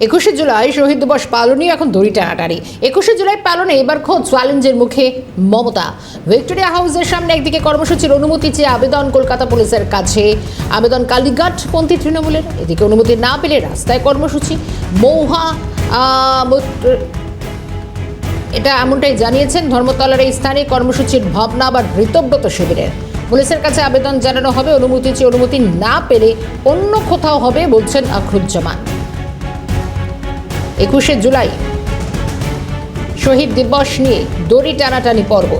21শে জুলাই শহীদ দিবস পালনে এখন দড়ি টানাটানি। 21শে জুলাই পালনে এবার খোদ চ্যালেঞ্জের মুখে মমতা। ভিক্টোরিয়া হাউসের সামনে একদিকে কর্মসূচির অনুমতি চেয়ে আবেদন কলকাতা পুলিশের কাছে, আবেদন কালীঘাটপন্থী তৃণমূলের, এদিকে অনুমতি না পেলে রাস্তায় কর্মসূচি। মৌহা এটা এমনটাই জানিয়েছেন ধর্মতলার এই স্থানে কর্মসূচির ভাবনা আবার ঋতব্রত শিবিরের। পুলিশের কাছে আবেদন জানানো হবে, অনুমতি চেয়ে অনুমতি না পেলে অন্য কোথাও হবে বলছেন আখরুজ্জামান। 21শে জুলাই শহীদ দিবস নিয়ে দড়ি টানাটানি পর্ব।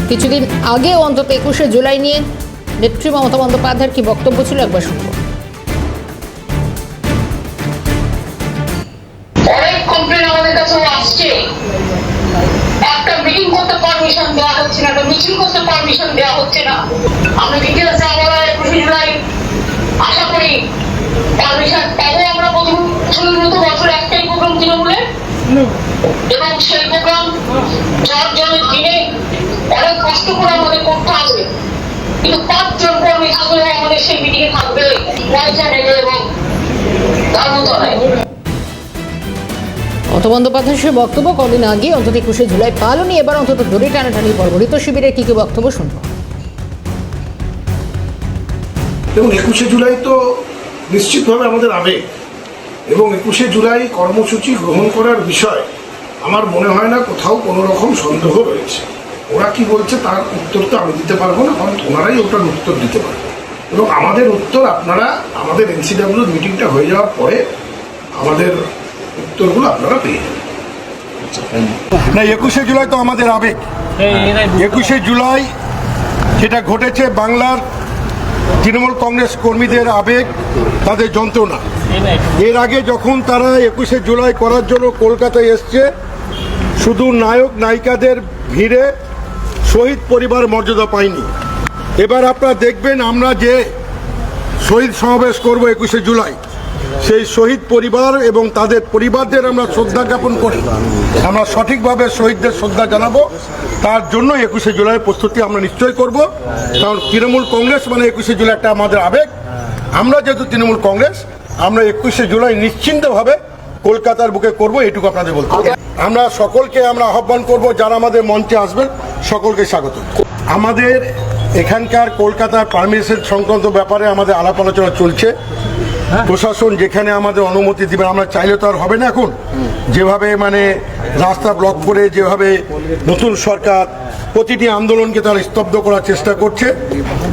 কিছুদিন আগে অন্তত 21শে জুলাই নিয়ে নেত্রী মমতা বন্দ্যোপাধ্যায়ের কি বক্তব্য ছিল একবার শুনব। একটা মিটিং করতে পারমিশন দেওয়া হচ্ছে না, একটা মিছিল করতে পারমিশন দেওয়া হচ্ছে না। আমরা ডিটেলসে আমরা 21শে জুলাই আশা করি পারমিশন পাবো। আমরা প্রথম শুরুর বছর একটাই প্রোগ্রাম তৃণমূলের, এবং সেই প্রোগ্রাম 4 জনের দিনে অনেক কষ্ট করে আমাদের করতে হবে, কিন্তু 5 জন কর্মী থাকলে আমাদের সেই মিটিং এ থাকবে পয়সা নেবে এবং ধর্মতলায়। মমতা বন্দ্যোপাধ্যায়ের সে বক্তব্য কদিন আগে অন্তত 21শে জুলাই পালনে এবার অন্তত দড়ি টানাটানি পর্ব। ঋত শিবিরের কি বক্তব্য শুনব। এবং 21শে জুলাই তো নিশ্চিতভাবে আমাদের আবেগ, এবং 21শে জুলাই কর্মসূচি গ্রহণ করার বিষয় আমার মনে হয় না কোথাও কোনো রকম সন্দেহ রয়েছে। ওরা কি বলছে তার উত্তর তো আমি দিতে পারবো না, কারণ ওনারাই ওটার উত্তর দিতে পারবে। এবং আমাদের উত্তর আপনারা আমাদের NCW মিটিংটা হয়ে যাওয়ার পরে আমাদের উত্তরগুলো আপনারা পেয়ে যাবেন। না, 21শে জুলাই তো আমাদের আবেগ। 21শে জুলাই যেটা ঘটেছে বাংলার তৃণমূল কংগ্রেস কর্মীদের আবেগ, তাদের যন্ত্রণা। এর আগে যখন তারা 21শে জুলাই করার জন্য কলকাতায় এসছে, শুধু নায়ক নায়িকাদের ভিড়ে শহীদ পরিবার মর্যাদা পায়নি। এবার আপনারা দেখবেন আমরা যে শহীদ সমাবেশ করব 21শে জুলাই, সেই শহীদ পরিবার এবং তাদের পরিবারদের আমরা শ্রদ্ধা জ্ঞাপন করি, আমরা সঠিকভাবে শহীদদের শ্রদ্ধা জানাবো। তার জন্য 21শে জুলাইয়ের প্রস্তুতি আমরা নিশ্চয়ই করব, কারণ তৃণমূল কংগ্রেস মানে 21শে জুলাই একটা আমাদের আবেগ। আমরা যেহেতু তৃণমূল কংগ্রেস, আমরা 21শে জুলাই নিশ্চিন্তভাবে কলকাতার বুকে করব, এটুকু আপনাদের বলতে হবে। আমরা সকলকে আমরা আহ্বান করব, যারা আমাদের মঞ্চে আসবেন সকলকে স্বাগত। আমাদের এখানকার কলকাতার পারমিশন সংক্রান্ত ব্যাপারে আমাদের আলাপ আলোচনা চলছে। প্রশাসন যেখানে আমাদের অনুমতি দিবে, আমরা চাইলে তো আর হবে না। এখন যেভাবে মানে রাস্তা ব্লক করে যেভাবে নতুন সরকার প্রতিটি আন্দোলনকে তারা স্তব্ধ করার চেষ্টা করছে,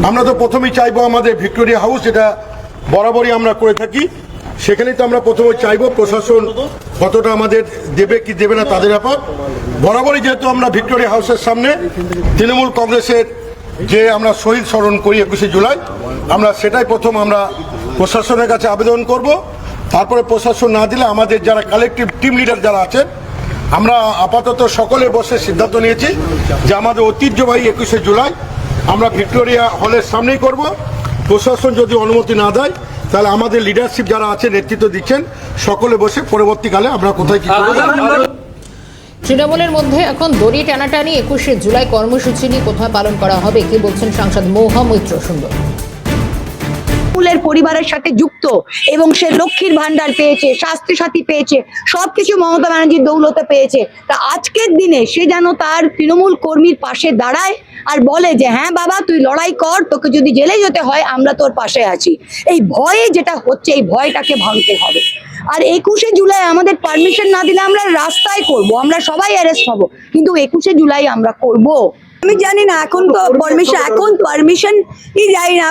আমরা তো প্রথমেই চাইবো আমাদের ভিক্টোরিয়া হাউস, যেটা বরাবরই আমরা করে থাকি, সেখানেই তো আমরা প্রথমে চাইবো প্রশাসন কতটা আমাদের দেবে কি দেবে না তাদের ব্যাপার। বরাবরই যেহেতু আমরা ভিক্টোরিয়া হাউসের সামনে তৃণমূল কংগ্রেসের যে আমরা শহীদ স্মরণ করি 21শে জুলাই, আমরা সেটাই প্রথম আমরা প্রশাসনের কাছে আবেদন করব। তারপরে প্রশাসন না দিলে আমাদের যারা কালেকটিভ টিম লিডার যারা আছেন, আমরা আপাতত সকলে বসে সিদ্ধান্ত নিয়েছি যে আমাদের ঐতিহ্যবাহী 21শে জুলাই আমরা ভিক্টোরিয়া হলের সামনেই করব। প্রশাসন যদি অনুমতি না দেয়, তাহলে আমাদের লিডারশিপ যারা আছে, নেতৃত্ব দিচ্ছেন, সকলে বসে পরবর্তীকালে আমরা কোথায় কি করব। তৃণমূলের মধ্যে এখন দড়ি টানাটানি 21শে জুলাই কর্মসূচি নিয়ে কোথায় পালন করা হবে কি বলছেন সাংসদ মৌহা মৈত্র। সুন্দর পরিবারের সাথে যুক্ত, এবং সে লক্ষ্মীর ভান্ডার পেয়েছে, স্বাস্থ্য সাথী পেয়েছে, সবকিছু মমতা ব্যানার্জির দৌলতে পেয়েছে। তা আজকের দিনে সে যেন তার তৃণমূল কর্মীর পাশে দাঁড়ায় আর বলে যে হ্যাঁ বাবা তুই লড়াই কর, তোকে যদি জেলে যেতে হয় আমরা তোর পাশে আছি। এই ভয়ে যেটা হচ্ছে, এই ভয়টাকে ভাঙতে হবে। আর 21শে জুলাই আমাদের পারমিশন না দিলে আমরা রাস্তায় করব, আমরা সবাই অ্যারেস্ট হব, কিন্তু 21শে জুলাই আমরা করব। আমি জানি না এখন তো পারমিশন যাই না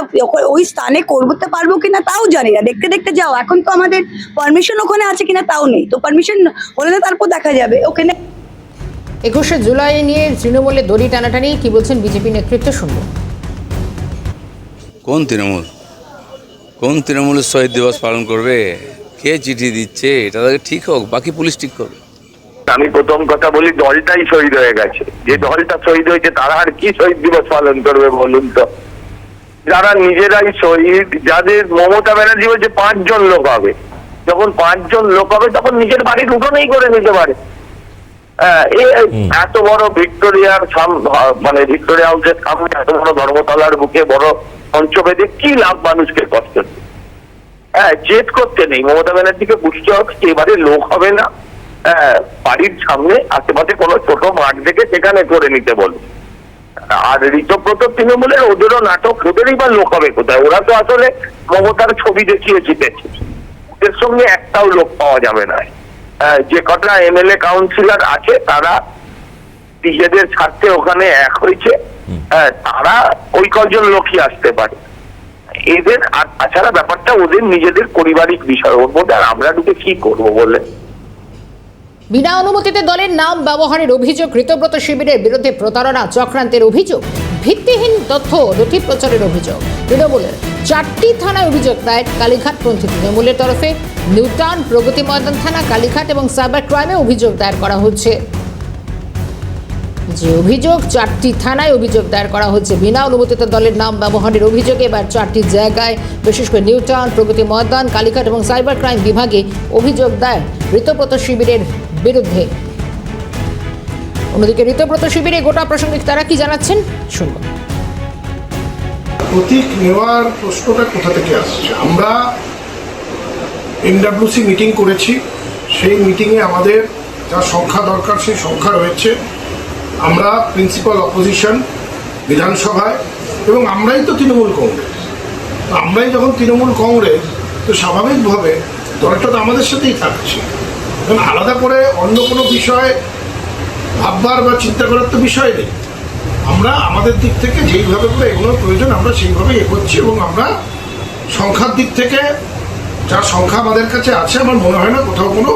ওই স্থানে করতে পারবো কিনা তাও জানি না, দেখতে দেখতে যাও। এখন তো আমাদের পারমিশন ওখানে আছে কিনা তাও নেই, তো পারমিশন হলে তারপর দেখা যাবে ওখানে। 21শে জুলাই নিয়ে তৃণমূলের দড়ি টানাটানি কি বলছেন বিজেপি নেতৃত্ব শুনবো। কোন তৃণমূলের শহীদ দিবস পালন করবে? কে চিঠি দিচ্ছে? এটা ঠিক হোক, বাকি পুলিশ ঠিক করবে। আমি প্রথম কথা বলি, দলটাই শহীদ হয়ে গেছে। যে দলটা শহীদ হয়েছে তারা আর কি শহীদ দিবস পালন করবে বলুন তো? যারা নিজেরাই শহীদ, যাদের মমতা ব্যানার্জি বলছে 5 জন লোক হবে, যখন 5 জন লোক হবে তখন নিজের বাড়ির উঠোনেই করে নিতে পারে। এত বড় ভিক্টোরিয়ার মানে ভিক্টোরিয়া হাউসের সামনে এত বড় ধর্মতলার বুকে বড় পঞ্চবেদে কি লাভ মানুষকে কষ্ট? জেদ করতে নেই, মমতা ব্যানার্জিকে বুঝতে হবে যে এবারে লোক হবে না, বাড়ির সামনে আশেপাশে কোনো ছোট মাঠ দেখে সেখানে করে নিতে বলবে। আর ঋতব্রত তৃণমূলের ওদেরও নাটক, ওদেরই বা লোক হবে কোথায়? ওরা তো আসলে মমতার ছবি দেখিয়ে জিতেছে, ওদের সঙ্গে একটাও লোক পাওয়া যাবে না। যে কটা এমএলএ কাউন্সিলর আছে তারা নিজেদের স্বার্থে ওখানে এক হয়েছে, তারা ওই কজন লোকই আসতে পারে। এদের আর তাছাড়া ব্যাপারটা ওদের নিজেদের পারিবারিক বিষয়, ওর মধ্যে আর আমরা ঢুকে কি করবো বলে। বিনা অনুমতিতে দলের নাম ব্যবহারের অভিযোগ, ঋতব্রত শিবিরের বিরুদ্ধে প্রতারণা চক্রান্তের অভিযোগ, ভিত্তিহীন তথ্য নথি প্রচারের অভিযোগ। তৃণমূলের 4টি থানায় অভিযোগ দায়ের কালীঘাটপন্থী তৃণমূলের তরফে। নিউটাউন, প্রগতি ময়দান থানা, কালীঘাট এবং সাইবার ক্রাইমে অভিযোগ দায়ের করা হচ্ছে। যে অভিযোগ 4টি থানায় অভিযোগ দায়ের করা হচ্ছে বিনা অনুমতিতে দলের নাম ব্যবহারের অভিযোগে। এবার 4টি জায়গায়, বিশেষ করে নিউটাউন, প্রগতি ময়দান, কালীঘাট এবং সাইবার ক্রাইম বিভাগে অভিযোগ দায়ের ঋতব্রত শিবিরের বিরুদ্ধে। অন্যদিকে ঋতব্রত শিবিরে গোটা প্রসঙ্গে তারা কি জানাচ্ছেন শুনব। প্রতীক নেওয়ার প্রশ্নটা কোথা থেকে আসছে? আমরা এনডব্লিউসি মিটিং করেছি, সেই মিটিংয়ে আমাদের যা সংখ্যা দরকার সেই সংখ্যা রয়েছে। আমরা প্রিন্সিপাল অপোজিশন বিধানসভায়, এবং আমরাই তো তৃণমূল কংগ্রেস। আমরাই যখন তৃণমূল কংগ্রেস, তো স্বাভাবিকভাবে দলটা তো আমাদের সাথেই থাকছে। কারণ আলাদা করে অন্য কোনো বিষয় ভাববার বা চিন্তা করার তো বিষয় নেই। আমরা আমাদের দিক থেকে যেইভাবে করে এগোনোর প্রয়োজন আমরা সেইভাবেই এগোচ্ছি, এবং আমরা সংখ্যার দিক থেকে যা সংখ্যা আমাদের কাছে আছে আমার মনে হয় না কোথাও কোনো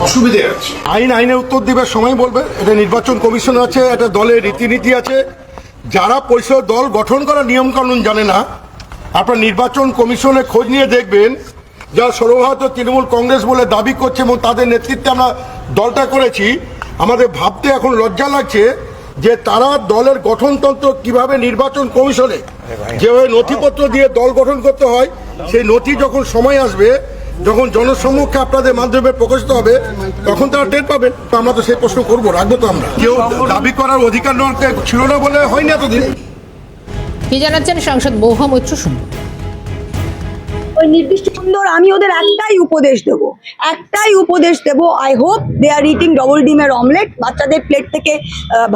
অসুবিধে আছে। আইনের উত্তর দিবে, সময় বলবে। এটা নির্বাচন কমিশন আছে, এটা দলের রীতিনীতি আছে। যারা পরিষদ দল গঠন করার নিয়মকানুন জানে না, আপনার নির্বাচন কমিশনে খোঁজ নিয়ে দেখবেন যারা সর্বভারতীয় তৃণমূল কংগ্রেস বলে দাবি করছে এবং তাদের নেতৃত্বে আমরা দলটা করেছি, আমাদের ভাবতে এখন লজ্জা লাগছে যে তারা দলের গঠনতন্ত্র কিভাবে নির্বাচন কমিশনে যেভাবে নথিপত্র দিয়ে দল গঠন করতে হয়, সেই নথি যখন সময় আসবে, যখন জনসম্মুখে আপনাদের মাধ্যমে প্রকাশিত হবে, তখন তারা টের পাবেন। তো আমরা তো সেই প্রশ্ন করবো, রাখবো তো আমরা। কেউ দাবি করার অধিকার ছিল না বলে হয়নি এতদিন। কি জানাচ্ছেন সাংসদ মহুয়া মৈত্র শুনুন। ওই নির্দিষ্ট সুন্দর, আমি ওদের একটাই উপদেশ দেব, I hope they are eating double ডিমের অমলেট। বাচ্চাদের প্লেট থেকে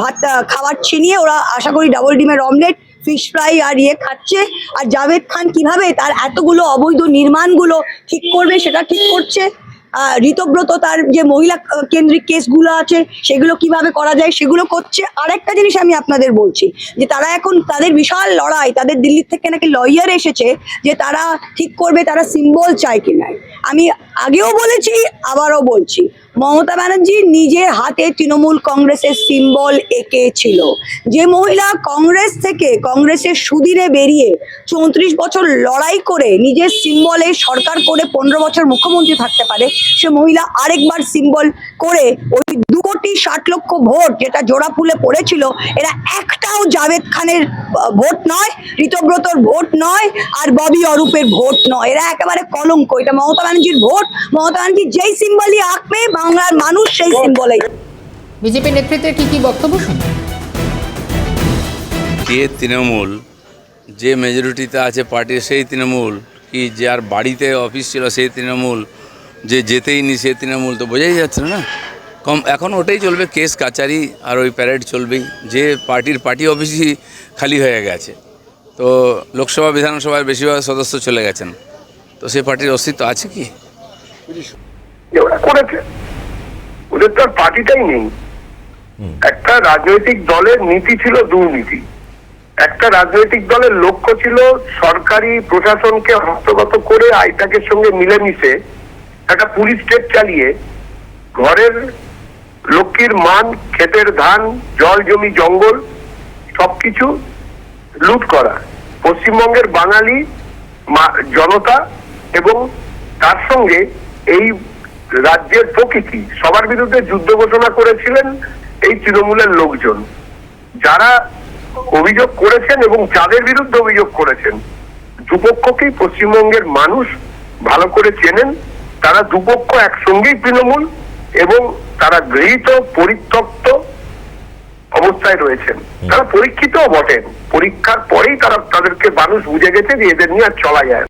ভাত খাবার ছিনিয়ে ওরা আশা করি ডবল ডিমের অমলেট, ফিশ ফ্রাই আর খাচ্ছে। আর জাভেদ খান কিভাবে তার এতগুলো অবৈধ নির্মাণগুলো ঠিক করবে সেটা ঠিক করছে। ঋতব্রত তার যে মহিলা কেন্দ্রিক কেসগুলো আছে সেগুলো কিভাবে করা যায় সেগুলো করছে। আরেকটা জিনিস আমি আপনাদের বলছি যে তারা এখন তাদের বিশাল লড়াই, তাদের দিল্লি থেকে নাকি লয়ার এসেছে যে তারা ঠিক করবে তারা সিম্বল চায় কিনা। আমি আগেও বলেছি, আবারও বলছি, মমতা ব্যানার্জি নিজের হাতে তৃণমূল কংগ্রেসের সিম্বল এঁকেছিল। যে মহিলা কংগ্রেস থেকে কংগ্রেসের সুদিনে বেরিয়ে 34 বছর লড়াই করে নিজের সিম্বলে সরকার করে 15 বছর মুখ্যমন্ত্রী থাকতে পারে, সে মহিলা আরেকবার সিম্বল করে ওই 2,60,00,000 ভোট যেটা জোড়া ফুলে পড়েছিল, এরা একটাও জাভেদ খানের ভোট নয়, ঋতব্রতর ভোট নয়, আর ববি অরূপের ভোট নয়। এরা একেবারে কলঙ্ক। এটা মমতা ব্যানার্জির ভোট। মমতা ব্যানার্জি যেই সিম্বলই আঁকবে বাংলার মানুষ সেই সিম্বলে। বিজেপি নেতৃত্বের কি বক্তব্য শুনুন। যে তৃণমূল যে মেজরিটিতে আছে পার্টির সেই তৃণমূল, কি যার বাড়িতে অফিস ছিল সেই তৃণমূল, যে যেতেই নি সেই তৃণমূল, তো বোঝাই যাচ্ছে না। এখন ওটাই চলবে, কেস কাচারি আর ওই প্যারেড চলবেই। যে পার্টি অফিসই খালি হয়ে গেছে, তো লোকসভা বিধানসভার বেশিরভাগ সদস্য চলে গেছেন, তো সেই পার্টির অস্তিত্ব আছে কি? ওরা করেছে, ওদের তো আর পার্টিটাই নেই। একটা রাজনৈতিক দলের নীতি ছিল দুর্নীতি। একটা রাজনৈতিক দলের লক্ষ্য ছিল সরকারি প্রশাসনকে হস্তগত করে আইটাকের সঙ্গে মিলেমিশে একটা পুলিশ স্টেট চালিয়ে ঘরের লক্ষ্মীর মান, ক্ষেতের ধান, জল জমি জঙ্গল সবকিছু লুট করা। পশ্চিমবঙ্গের বাঙালি জনতা এবং তার সঙ্গে এই রাজ্যের প্রকৃতি সবার বিরুদ্ধে যুদ্ধ ঘোষণা করেছিলেন এই তৃণমূলের লোকজন, যারা অভিযোগ করেছেন এবং যাদের বিরুদ্ধে অভিযোগ করেছেন। দুপক্ষকেই পশ্চিমবঙ্গের মানুষ ভালো করে চেনেন তারা দুপক্ষ একসঙ্গেই তৃণমূল এবং তারা গৃহীত পরিত্যক্ত অবস্থায় রয়েছেন। তারা পরীক্ষিতও বটেন, পরীক্ষার পরেই তাদেরকে মানুষ বুঝে গেছে যে এদের নিয়ে আর চলা যায় না।